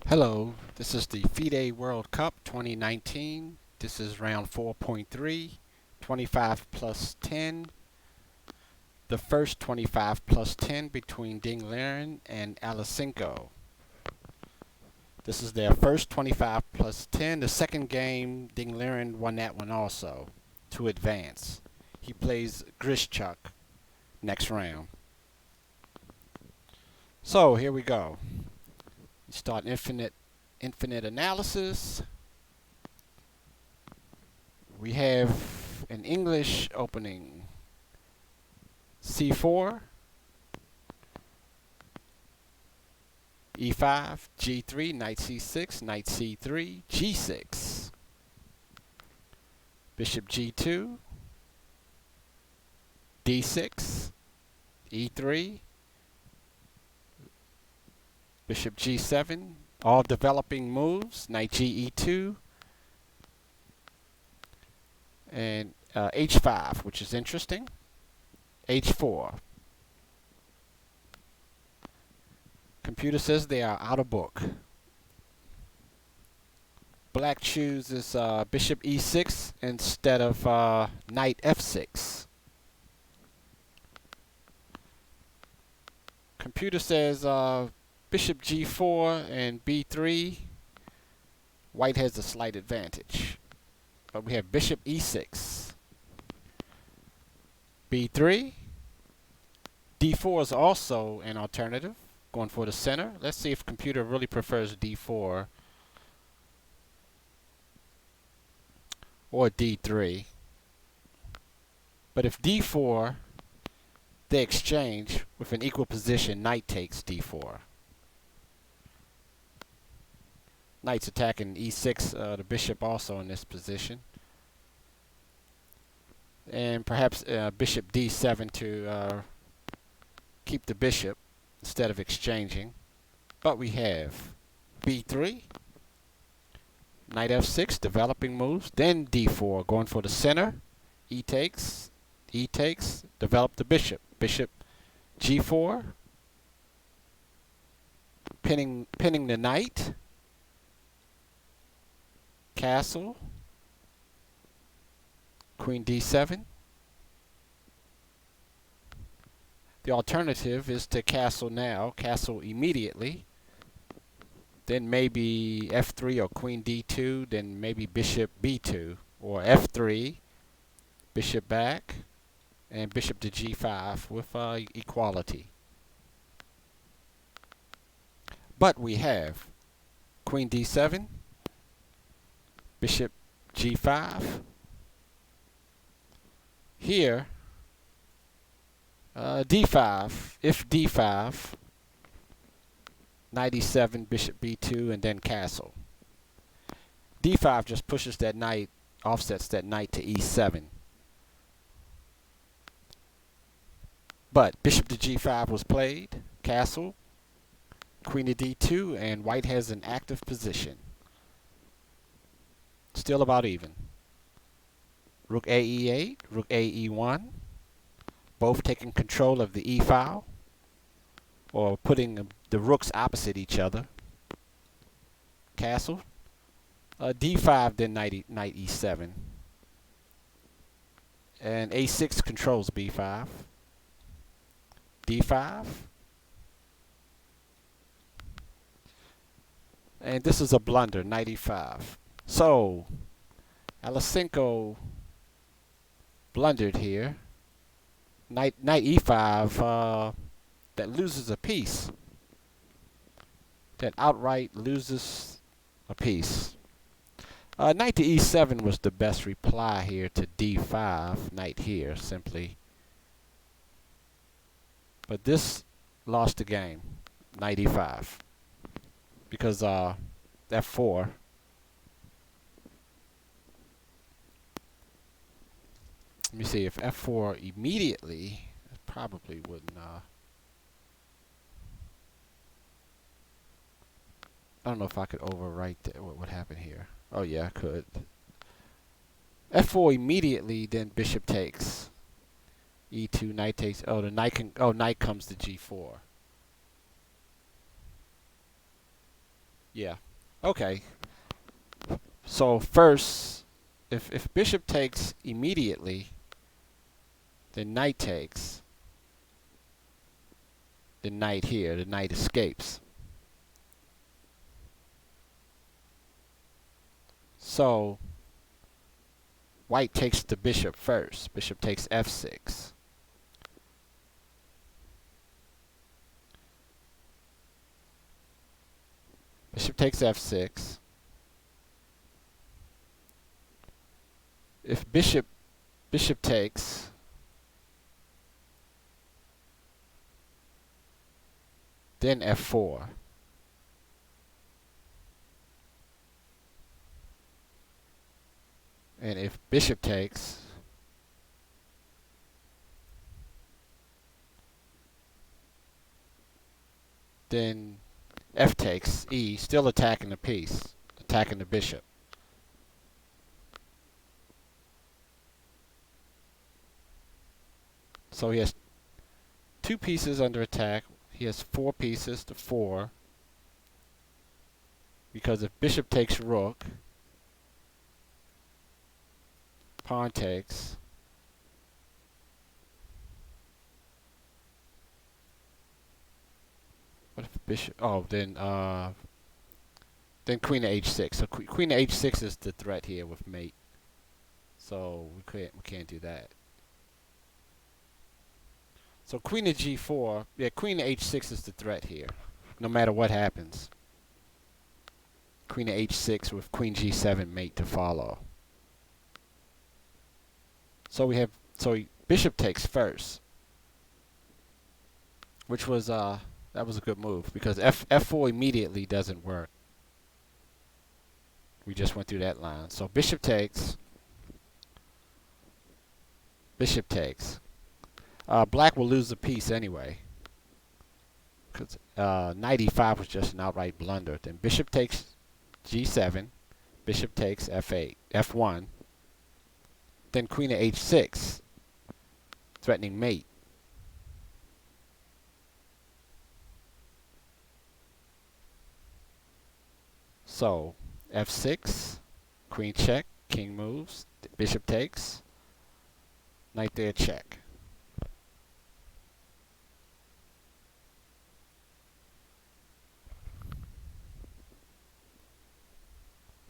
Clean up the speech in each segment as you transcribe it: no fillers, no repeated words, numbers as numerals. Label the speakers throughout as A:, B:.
A: Hello, this is the Fide World Cup 2019. This is round 4.3, 25 plus 10. The first 25 plus 10 between Liren and Alekseenko. This is their first 25 plus 10. The second game, Liren won that one also to advance. He plays Grishchuk next round. So here we go. You start infinite analysis. We have an English opening. C4, E5, G3, knight C6, knight C3, G6, bishop G2, D6, E3, bishop G7, all developing moves, knight GE2, and H5, which is interesting, H4. Computer says they are out of book. Black chooses bishop E6 instead of knight F6. Computer says bishop G4 and B3. White has a slight advantage. But we have bishop E6. B3. D4 is also an alternative. Going for the center. Let's see if computer really prefers D4 or D3. But if D4, they exchange with an equal position. Knight takes D4. Knight's attacking E6, the bishop also in this position. And perhaps bishop D7 to keep the bishop instead of exchanging. But we have B3, knight F6, developing moves, then D4, going for the center, E takes, develop the bishop, bishop G4, pinning the knight, castle, queen D7. The alternative is to castle now, castle immediately, then maybe F3 or queen D2, then maybe bishop B2, or F3, bishop back, and bishop to G5 with equality. But we have queen D7, bishop G5. Here, D5, if D5, knight E7, bishop B2, and then castle. D5 just pushes that knight, offsets that knight to E7. But bishop to G5 was played, castle, queen to D2, and white has an active position. Still about even. Rook AE8, rook AE1, both taking control of the E file, or putting the rooks opposite each other. Castle. D5, then knight E7. And A6 controls B5. D5. And this is a blunder, knight E5. So, Alekseenko blundered here. Knight E5, that loses a piece. That outright loses a piece. Knight to E7 was the best reply here to D5. Knight here, simply. But this lost the game. Knight E5. Because F4. Let me see, if F4 immediately, it probably wouldn't, I don't know if I could overwrite what would happen here. Oh yeah, I could. F4 immediately, then bishop takes. E2, knight takes, oh the knight can, oh knight comes to G4. Yeah. Okay. So first, if bishop takes immediately, then knight takes. The knight here, the knight escapes. So white takes the bishop first. Bishop takes f6. Bishop takes f6. If bishop takes, then f4. And if bishop takes, then f takes e, still attacking the piece, attacking the bishop. So he has 2 pieces under attack. He has 4 pieces to 4. Because if bishop takes rook, pawn takes, what if bishop, oh, then queen to h6. So queen to h6 is the threat here with mate. So we can't do that. So queen to g4, yeah, queen to h6 is the threat here, no matter what happens. Queen to h6 with queen g7 mate to follow. So bishop takes first, which was that was a good move because f4 immediately doesn't work. We just went through that line. So bishop takes. Bishop takes. Black will lose the piece anyway, because knight e5 was just an outright blunder. Then bishop takes g7. Bishop takes f8, f1. Then queen to h6, threatening mate. So f6, queen check, king moves, bishop takes, knight there check.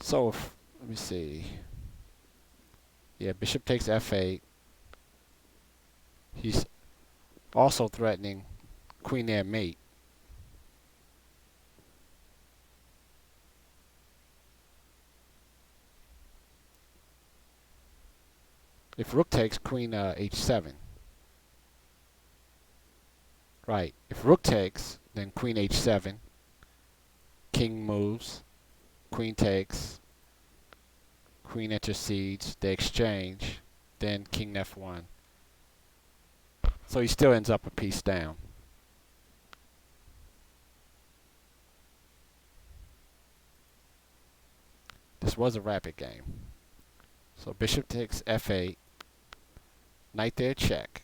A: So let me see. Yeah, bishop takes f8. He's also threatening queen there mate. If rook takes, queen h7. Right. If rook takes, then queen h7. King moves. Queen takes. Queen intercedes. They exchange. Then king f1. So he still ends up a piece down. This was a rapid game. So bishop takes f8. Knight there check.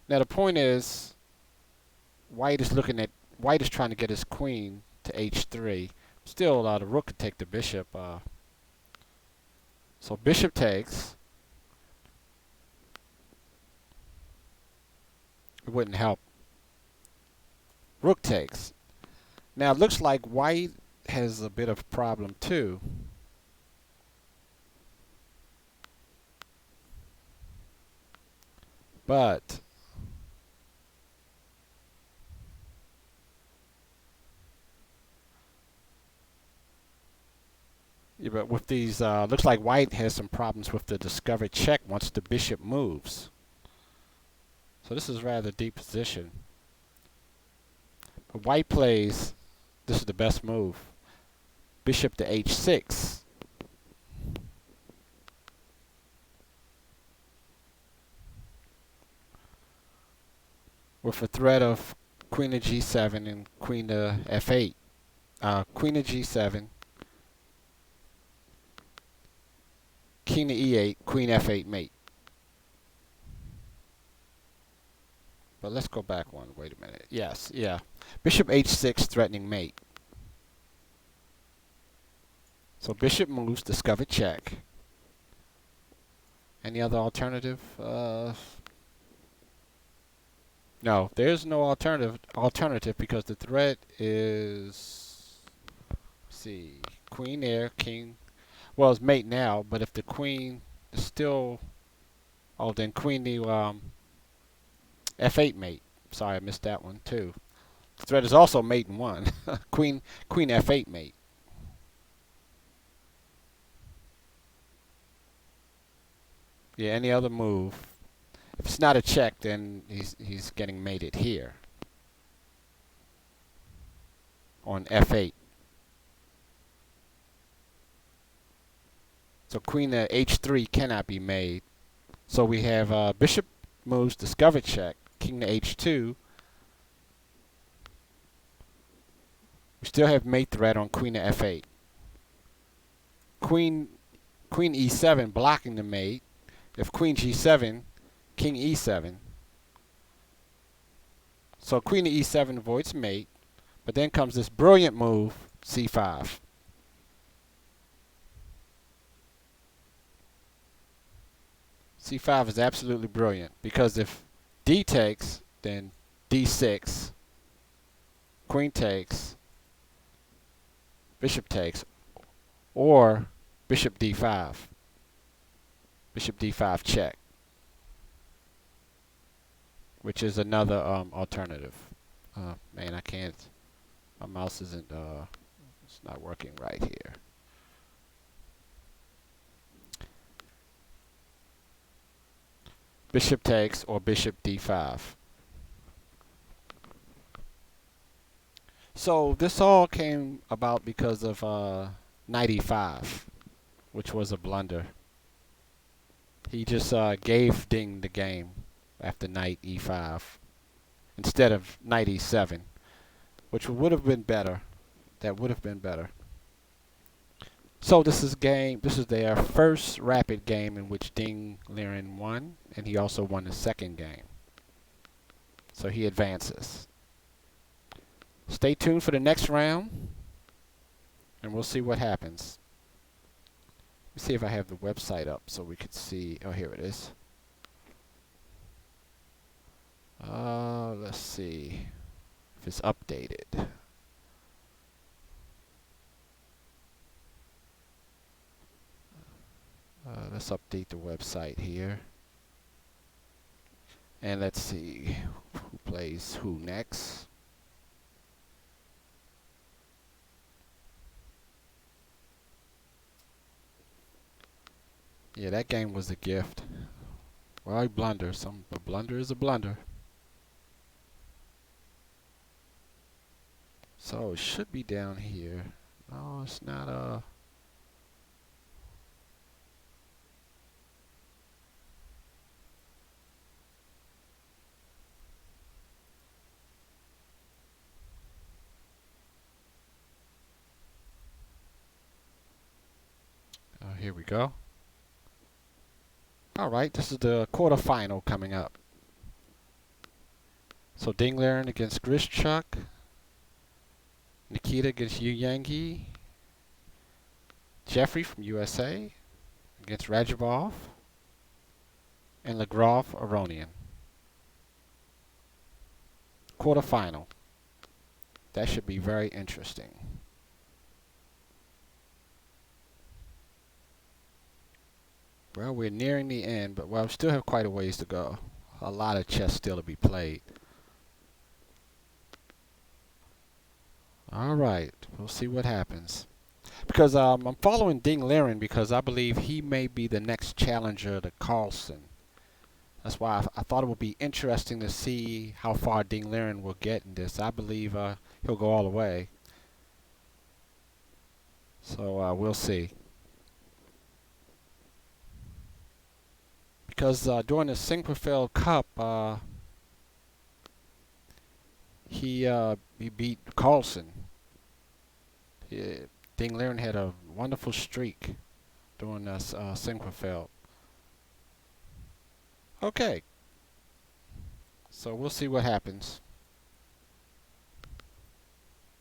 A: Now the point is, white is trying to get his queen to h3. Still, the rook could take the bishop. So bishop takes. It wouldn't help. Rook takes. Now it looks like white has a bit of a problem too. But yeah, but with these, looks like white has some problems with the discovered check once the bishop moves. So this is rather deep position. But white plays, this is the best move, bishop to h6. With a threat of queen to g7 and queen to f8. Queen to g7, king to e8, queen f8 mate. But let's go back one. Wait a minute. Yes, yeah. Bishop h6 threatening mate. So bishop moves, discover check. Any other alternative? No, there's no alternative because the threat is, let's see, queen there, king. Well, it's mate now, but if the queen is still, oh, then queen to f8 mate. Sorry, I missed that one too. The threat is also mate in one. queen f8 mate. Yeah, any other move. If it's not a check, then he's getting mated here on f8. So queen to h3 cannot be made. So we have bishop moves, discover check, king to h2. We still have mate threat on queen to f8. Queen e7 blocking the mate. If queen g7, king e7. So queen to e7 avoids mate, but then comes this brilliant move, c5. c5 is absolutely brilliant because if d takes, then d6, queen takes, bishop takes, or bishop d5. Bishop d5 check, which is another alternative. Man, I can't. My mouse isn't. It's not working right here. Bishop takes or bishop d5. So this all came about because of knight e5, which was a blunder. He just gave Ding the game after knight e5 instead of knight e7, which would have been better. That would have been better. So this is their first rapid game in which Ding Liren won, and he also won the second game. So he advances. Stay tuned for the next round, and we'll see what happens. Let me see if I have the website up so we could see. Oh, here it is. Let's see if it's updated. Let's update the website here. And let's see who plays who next. Yeah, that game was a gift. Well, I blunder. A blunder is a blunder. So it should be down here. No, it's not. Here we go. All right, this is the quarterfinal coming up. So Ding Liren against Grishchuk, Nikita against Yu Yangi, Jeffrey from USA against Rajabov, and Lagrov Aronian. Quarterfinal. That should be very interesting. Well, we're nearing the end, but we still have quite a ways to go. A lot of chess still to be played. All right, we'll see what happens. Because I'm following Ding Liren because I believe he may be the next challenger to Carlsen. That's why I thought it would be interesting to see how far Ding Liren will get in this. I believe he'll go all the way. So we'll see. Because during the Sinquefield Cup, he beat Carlsen. Ding Liren had a wonderful streak during this Sinquefield. Okay. So So we'll see what happens.